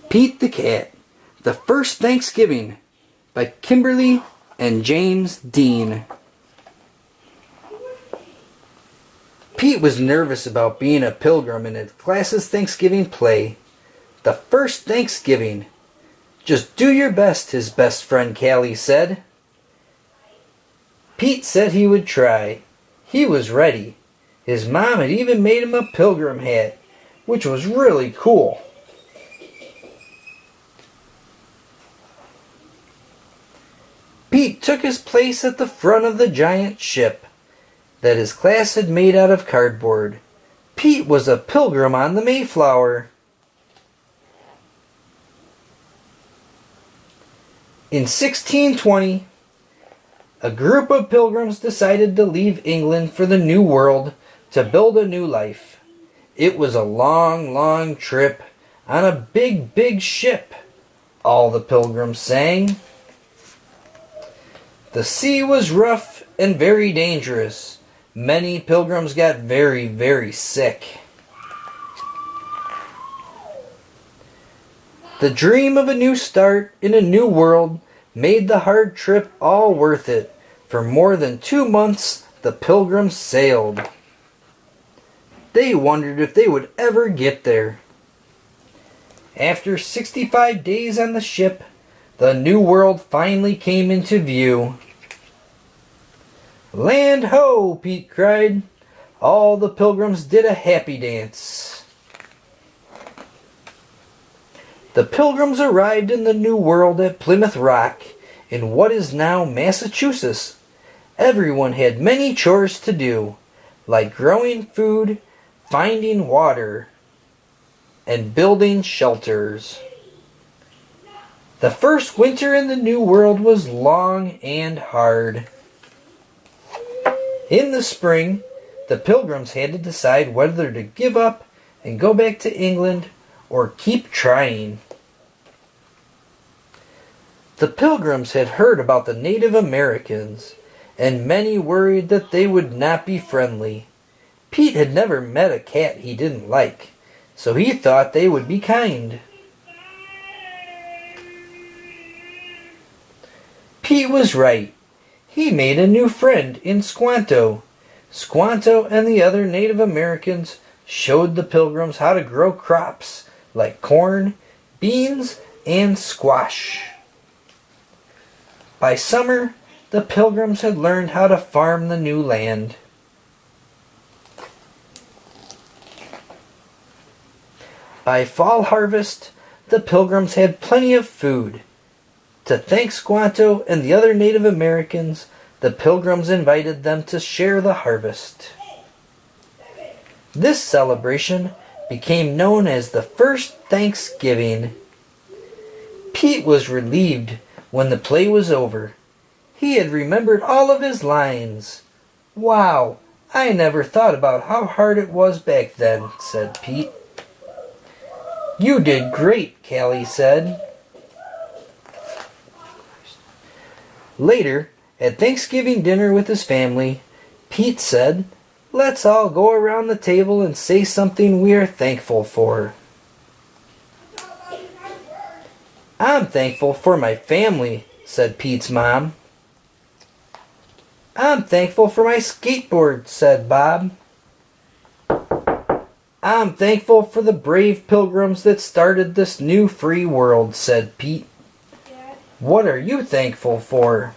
Pete the Cat, The First Thanksgiving by Kimberly and James Dean. Pete was nervous about being a pilgrim in his class's Thanksgiving play. The first Thanksgiving. Just do your best, his best friend Callie said. Pete said he would try. He was ready. His mom had even made him a pilgrim hat, which was really cool. Pete took his place at the front of the giant ship that his class had made out of cardboard. Pete was a pilgrim on the Mayflower. In 1620, a group of pilgrims decided to leave England for the New World to build a new life. It was a long, long trip on a big, big ship, all the pilgrims sang. The sea was rough and very dangerous. Many pilgrims got very, very sick. The dream of a new start in a new world made the hard trip all worth it. For more than 2 months, the pilgrims sailed. They wondered if they would ever get there. After 65 days on the ship, the new world finally came into view. "Land ho!" Pete cried. All the pilgrims did a happy dance. The pilgrims arrived in the new world at Plymouth Rock, in what is now Massachusetts. Everyone had many chores to do, like growing food, finding water, and building shelters. The first winter in the new world was long and hard. In the spring, the pilgrims had to decide whether to give up and go back to England or keep trying. The pilgrims had heard about the Native Americans, and many worried that they would not be friendly. Pete had never met a cat he didn't like, so he thought they would be kind. Pete was right. He made a new friend in Squanto. Squanto and the other Native Americans showed the pilgrims how to grow crops like corn, beans, and squash. By summer, the pilgrims had learned how to farm the new land. By fall harvest, the pilgrims had plenty of food. To thank Squanto and the other Native Americans, the pilgrims invited them to share the harvest. This celebration became known as the first Thanksgiving. Pete was relieved when the play was over. He had remembered all of his lines. "Wow, I never thought about how hard it was back then," said Pete. "You did great," Callie said. Later, at Thanksgiving dinner with his family, Pete said, "Let's all go around the table and say something we are thankful for." "I'm thankful for my family," said Pete's mom. "I'm thankful for my skateboard," said Bob. "I'm thankful for the brave pilgrims that started this new free world," said Pete. "What are you thankful for?"